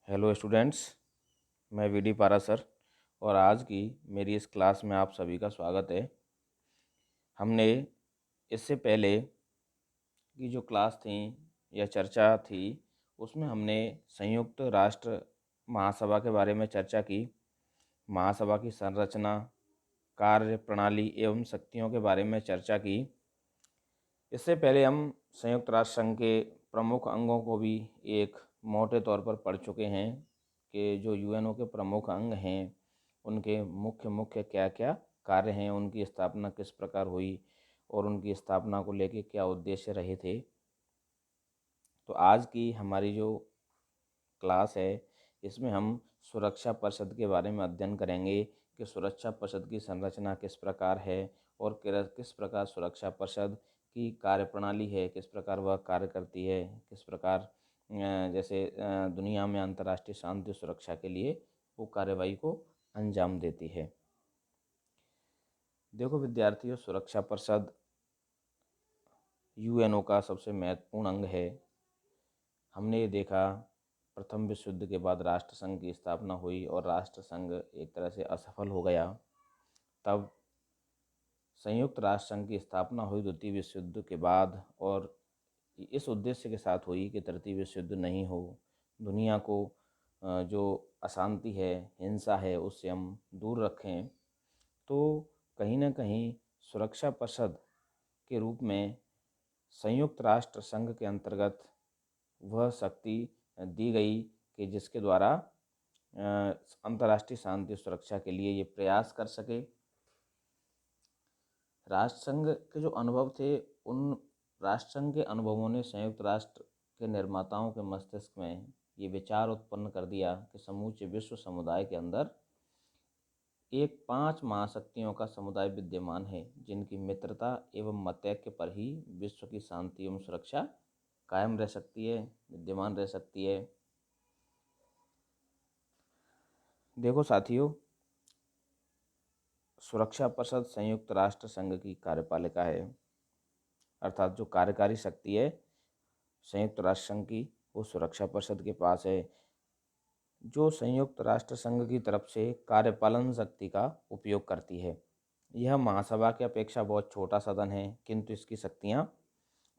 Hello students, मैं VD पारा sir और आज की मेरी इस क्लास में आप सभी का स्वागत है। हमने इससे पहले की जो क्लास थी या चर्चा थी उसमें हमने संयुक्त राष्ट्र महासभा के बारे में चर्चा की। महासभा की संरचना, कार्य प्रणाली एवं शक्तियों के बारे में चर्चा की। इससे पहले हम संयुक्त राष्ट्र संघ के प्रमुख अंगों को भी एक मोटे तौर पर पढ़ चुके हैं कि जो यूएनओ के प्रमुख अंग हैं उनके मुख्य मुख्य क्या क्या कार्य हैं, उनकी स्थापना किस प्रकार हुई और उनकी स्थापना को लेकर क्या उद्देश्य रहे थे। तो आज की हमारी जो क्लास है इसमें हम सुरक्षा परिषद के बारे में अध्ययन करेंगे कि सुरक्षा परिषद की संरचना किस प्रकार है और किस प्रकार सुरक्षा परिषद की कार्यप्रणाली है, किस प्रकार वह कार्य करती है, किस प्रकार जैसे दुनिया में अंतर्राष्ट्रीय शांति सुरक्षा के लिए वो कार्यवाही को अंजाम देती है। देखो विद्यार्थियों, सुरक्षा परिषद यूएनओ का सबसे महत्वपूर्ण अंग है। हमने ये देखा प्रथम विश्व युद्ध के बाद राष्ट्र संघ की स्थापना हुई और राष्ट्र संघ एक तरह से असफल हो गया। तब संयुक्त राष्ट्र संघ की स्थापना हुई द्वितीय विश्व युद्ध के बाद और इस उद्देश्य के साथ हुई कि तृतीय विश्व युद्ध नहीं हो, दुनिया को जो अशांति है, हिंसा है, उससे हम दूर रखें। तो कहीं ना कहीं सुरक्षा परिषद के रूप में संयुक्त राष्ट्र संघ के अंतर्गत वह शक्ति दी गई कि जिसके द्वारा अंतर्राष्ट्रीय शांति सुरक्षा के लिए ये प्रयास कर सके। राष्ट्र संघ के जो अनुभव थे उन राष्ट्र संघ के अनुभवों ने संयुक्त राष्ट्र के निर्माताओं के मस्तिष्क में ये विचार उत्पन्न कर दिया कि समूचे विश्व समुदाय के अंदर एक 5 महाशक्तियों का समुदाय विद्यमान है जिनकी मित्रता एवं मतैक्य पर ही विश्व की शांति एवं सुरक्षा कायम रह सकती है, विद्यमान रह सकती है। देखो साथियों, सुरक्षा परिषद संयुक्त राष्ट्र संघ की कार्यपालिका है, अर्थात जो कार्यकारी शक्ति है संयुक्त राष्ट्र संघ की वो सुरक्षा परिषद के पास है, जो संयुक्त राष्ट्र संघ की तरफ से कार्यपालन शक्ति का उपयोग करती है। यह महासभा की अपेक्षा बहुत छोटा सदन है, किंतु इसकी शक्तियाँ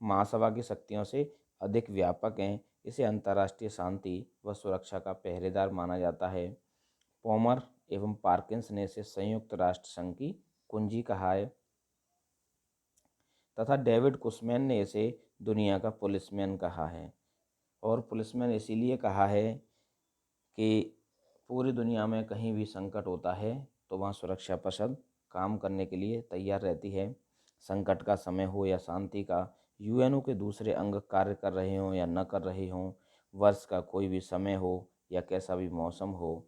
महासभा की शक्तियों से अधिक व्यापक हैं। इसे अंतर्राष्ट्रीय शांति व सुरक्षा का पहरेदार माना जाता है। पॉमर एवं पार्किंस ने इसे संयुक्त राष्ट्र संघ की कुंजी कहा है तथा डेविड कुशमैन ने इसे दुनिया का पुलिसमैन कहा है। और पुलिसमैन इसीलिए कहा है कि पूरी दुनिया में कहीं भी संकट होता है तो वहाँ सुरक्षा परिषद काम करने के लिए तैयार रहती है। संकट का समय हो या शांति का, यूएनओ के दूसरे अंग कार्य कर रहे हों या न कर रहे हों, वर्ष का कोई भी समय हो या कैसा भी मौसम हो,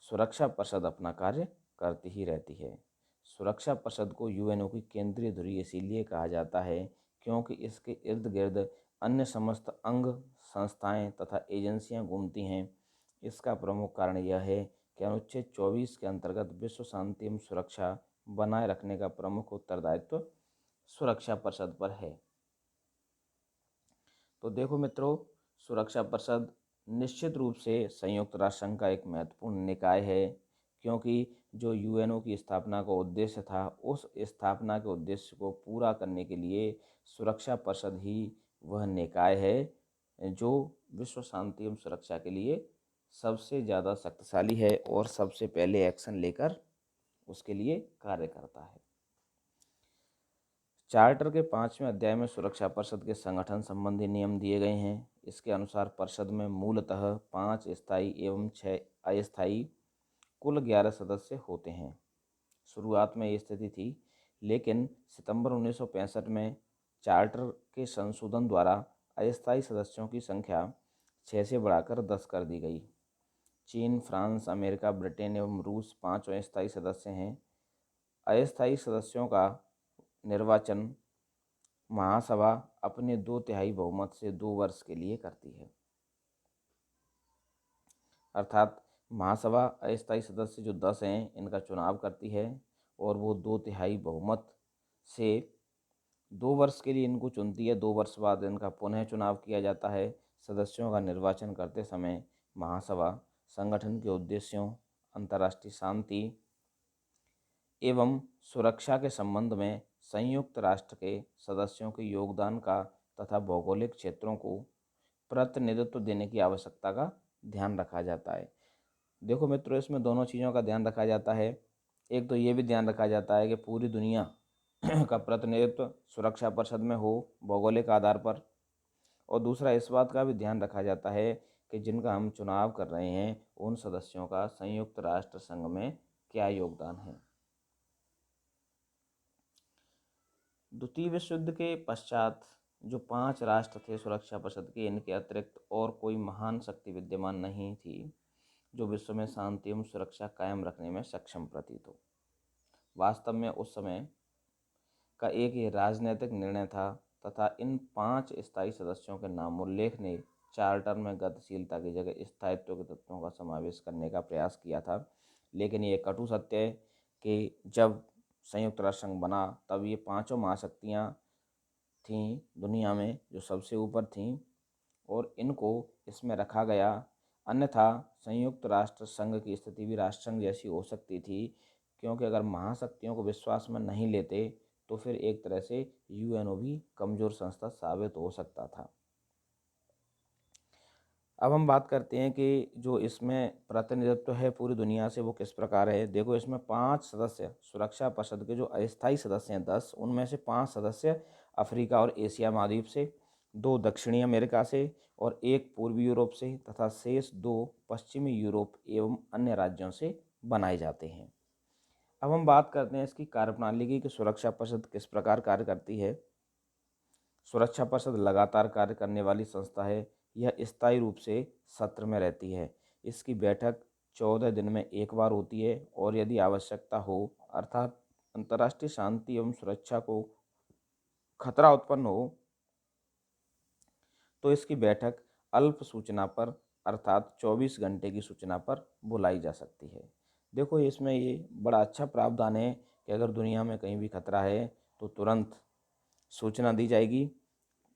सुरक्षा परिषद अपना कार्य करती ही रहती है। सुरक्षा परिषद को यूएनओ की केंद्रीय धुरी इसीलिए कहा जाता है क्योंकि इसके इर्द गिर्द अन्य समस्त अंग, संस्थाएं तथा एजेंसियां घूमती हैं। इसका प्रमुख कारण यह है कि अनुच्छेद 24 के अंतर्गत विश्व शांति एवं सुरक्षा बनाए रखने का प्रमुख उत्तरदायित्व सुरक्षा परिषद पर है। तो देखो मित्रों, सुरक्षा परिषद निश्चित रूप से संयुक्त राष्ट्र संघ का एक महत्वपूर्ण निकाय है क्योंकि जो यूएनओ की स्थापना का उद्देश्य था उस स्थापना के उद्देश्य को पूरा करने के लिए सुरक्षा परिषद ही वह निकाय है जो विश्व शांति एवं सुरक्षा के लिए सबसे ज़्यादा शक्तिशाली है और सबसे पहले एक्शन लेकर उसके लिए कार्य करता है। चार्टर के 5वें अध्याय में सुरक्षा परिषद के संगठन संबंधी नियम दिए गए हैं। इसके अनुसार परिषद में मूलतः 5 स्थायी एवं 6 अस्थायी कुल 11 सदस्य होते हैं। शुरुआत में ये स्थिति थी, लेकिन सितंबर 1965 में चार्टर के संशोधन द्वारा अस्थायी सदस्यों की संख्या 6 से बढ़ाकर 10 कर दी गई। चीन, फ्रांस, अमेरिका, ब्रिटेन एवं रूस 5 अस्थायी सदस्य हैं। अस्थायी सदस्यों का निर्वाचन महासभा अपने 2/3 बहुमत से 2 वर्ष के लिए करती है। अर्थात महासभा अस्थायी सदस्य जो 10 हैं इनका चुनाव करती है और वो 2/3 बहुमत से 2 वर्ष के लिए इनको चुनती है। 2 वर्ष बाद इनका पुनः चुनाव किया जाता है। सदस्यों का निर्वाचन करते समय महासभा संगठन के उद्देश्यों, अंतर्राष्ट्रीय शांति एवं सुरक्षा के संबंध में संयुक्त राष्ट्र के सदस्यों के योगदान का तथा भौगोलिक क्षेत्रों को प्रतिनिधित्व देने की आवश्यकता का ध्यान रखा जाता है। देखो मित्रों, इसमें दोनों चीज़ों का ध्यान रखा जाता है। एक तो ये भी ध्यान रखा जाता है कि पूरी दुनिया का प्रतिनिधित्व सुरक्षा परिषद में हो भौगोलिक आधार पर, और दूसरा इस बात का भी ध्यान रखा जाता है कि जिनका हम चुनाव कर रहे हैं उन सदस्यों का संयुक्त राष्ट्र संघ में क्या योगदान है। द्वितीय विश्व युद्ध के पश्चात जो 5 राष्ट्र थे सुरक्षा परिषद के, इनके अतिरिक्त और कोई महान शक्ति विद्यमान नहीं थी जो विश्व में शांति एवं सुरक्षा कायम रखने में सक्षम प्रतीत हो। वास्तव में उस समय का एक ही राजनीतिक निर्णय था तथा इन 5 स्थायी सदस्यों के नामोल्लेख ने चार्टर में गतिशीलता की जगह स्थायित्व के तत्वों का समावेश करने का प्रयास किया था। लेकिन ये कटु सत्य है कि जब संयुक्त राष्ट्र संघ बना तब ये 5 महाशक्तियाँ थीं दुनिया में जो सबसे ऊपर थीं और इनको इसमें रखा गया। अन्यथा संयुक्त राष्ट्र संघ की स्थिति भी राष्ट्र संघ जैसी हो सकती थी, क्योंकि अगर महाशक्तियों को विश्वास में नहीं लेते तो फिर एक तरह से यूएनओ भी कमज़ोर संस्था साबित हो सकता था। अब हम बात करते हैं कि जो इसमें प्रतिनिधित्व है पूरी दुनिया से वो किस प्रकार है। देखो, इसमें 5 सदस्य सुरक्षा परिषद के जो अस्थायी सदस्य हैं 10, उनमें से 5 सदस्य अफ्रीका और एशिया महाद्वीप से, 2 दक्षिणी अमेरिका से और 1 पूर्वी यूरोप से तथा शेष 2 पश्चिमी यूरोप एवं अन्य राज्यों से बनाए जाते हैं। अब हम बात करते हैं इसकी कार्यप्रणाली की कि सुरक्षा परिषद किस प्रकार कार्य करती है। सुरक्षा परिषद लगातार कार्य करने वाली संस्था है। यह स्थायी रूप से सत्र में रहती है। इसकी बैठक 14 दिन में एक बार होती है और यदि आवश्यकता हो अर्थात अंतर्राष्ट्रीय शांति एवं सुरक्षा को खतरा उत्पन्न हो तो इसकी बैठक अल्प सूचना पर अर्थात 24 घंटे की सूचना पर बुलाई जा सकती है। देखो, इसमें ये बड़ा अच्छा प्रावधान है कि अगर दुनिया में कहीं भी खतरा है तो तुरंत सूचना दी जाएगी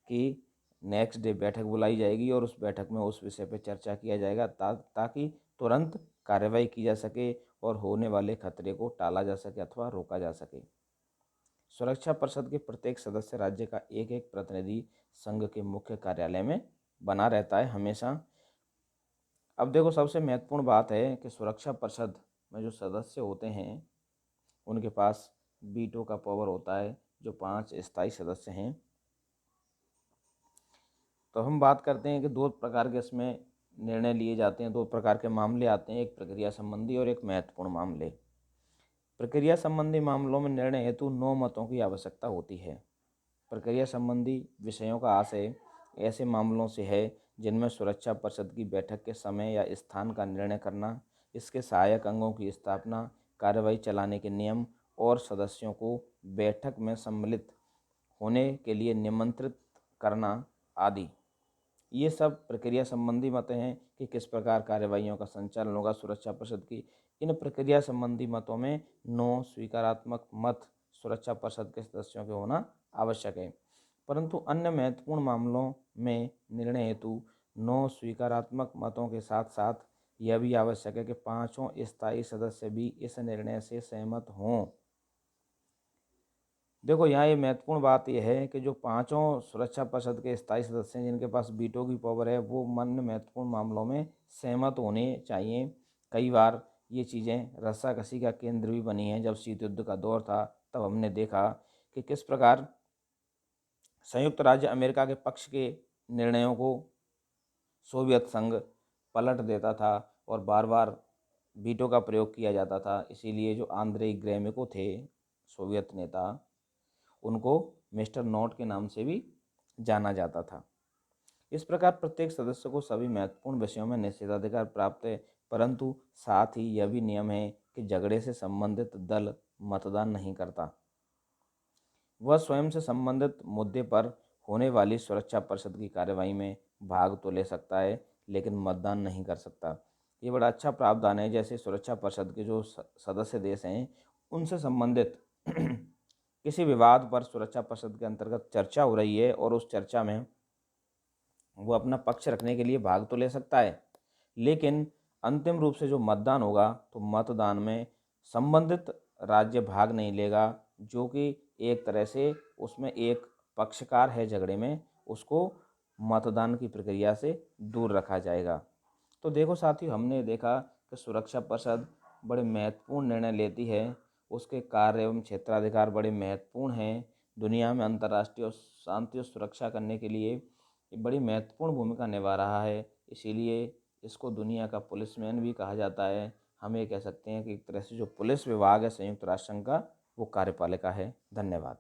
कि नेक्स्ट डे बैठक बुलाई जाएगी और उस बैठक में उस विषय पर चर्चा किया जाएगा ताकि तुरंत कार्रवाई की जा सके और होने वाले खतरे को टाला जा सके अथवा रोका जा सके। सुरक्षा परिषद के प्रत्येक सदस्य राज्य का एक एक प्रतिनिधि संघ के मुख्य कार्यालय में बना रहता है हमेशा। अब देखो, सबसे महत्वपूर्ण बात है कि सुरक्षा परिषद में जो सदस्य होते हैं उनके पास वीटो का पावर होता है, जो 5 स्थायी सदस्य हैं। तो हम बात करते हैं कि 2 प्रकार के इसमें निर्णय लिए जाते हैं, 2 प्रकार के मामले आते हैं, एक प्रक्रिया संबंधी और एक महत्वपूर्ण मामले। प्रक्रिया संबंधी मामलों में निर्णय हेतु 9 मतों की आवश्यकता होती है। प्रक्रिया संबंधी विषयों का आशय ऐसे मामलों से है जिनमें सुरक्षा परिषद की बैठक के समय या स्थान का निर्णय करना, इसके सहायक अंगों की स्थापना, कार्रवाई चलाने के नियम और सदस्यों को बैठक में सम्मिलित होने के लिए निमंत्रित करना आदि। ये सब प्रक्रिया संबंधी मत हैं कि किस प्रकार कार्यवाहियों का संचालन होगा सुरक्षा परिषद की। इन प्रक्रिया संबंधी मतों में 9 स्वीकारात्मक मत सुरक्षा परिषद के सदस्यों के होना आवश्यक है, परंतु अन्य महत्वपूर्ण मामलों में निर्णय हेतु 9 स्वीकारात्मक मतों के साथ साथ यह भी आवश्यक है कि 5 स्थायी सदस्य भी इस निर्णय से सहमत हों। देखो, यहाँ ये महत्वपूर्ण बात यह है कि जो 5 सुरक्षा परिषद के स्थायी सदस्य हैं जिनके पास वीटो की पावर है वो महत्वपूर्ण मामलों में सहमत होने चाहिए। कई बार ये चीज़ें रस्साकसी का केंद्र भी बनी हैं। जब शीत युद्ध का दौर था तब हमने देखा कि किस प्रकार संयुक्त राज्य अमेरिका के पक्ष के निर्णयों को सोवियत संघ पलट देता था और बार बार वीटो का प्रयोग किया जाता था। इसीलिए जो आंद्रेई ग्रेमिको थे सोवियत नेता, उनको मिस्टर नोट के नाम से भी जाना जाता था। इस प्रकार प्रत्येक सदस्य को सभी महत्वपूर्ण विषयों में निषेधाधिकार प्राप्त है, परंतु साथ ही यह भी नियम है कि झगड़े से संबंधित दल मतदान नहीं करता। वह स्वयं से संबंधित मुद्दे पर होने वाली सुरक्षा परिषद की कार्यवाही में भाग तो ले सकता है लेकिन मतदान नहीं कर सकता। ये बड़ा अच्छा प्रावधान है। जैसे सुरक्षा परिषद के जो सदस्य देश हैं उनसे संबंधित किसी विवाद पर सुरक्षा परिषद के अंतर्गत चर्चा हो रही है और उस चर्चा में वो अपना पक्ष रखने के लिए भाग तो ले सकता है, लेकिन अंतिम रूप से जो मतदान होगा तो मतदान में संबंधित राज्य भाग नहीं लेगा, जो कि एक तरह से उसमें एक पक्षकार है झगड़े में, उसको मतदान की प्रक्रिया से दूर रखा जाएगा। तो देखो साथियों, हमने देखा कि सुरक्षा परिषद बड़े महत्वपूर्ण निर्णय लेती है, उसके कार्य एवं क्षेत्राधिकार बड़े महत्वपूर्ण हैं। दुनिया में अंतर्राष्ट्रीय और शांति और सुरक्षा करने के लिए ये बड़ी महत्वपूर्ण भूमिका निभा रहा है। इसीलिए इसको दुनिया का पुलिसमैन भी कहा जाता है। हम ये कह सकते हैं कि एक तरह से जो पुलिस विभाग है संयुक्त राष्ट्र संघ का, वो कार्यपालिका है। धन्यवाद।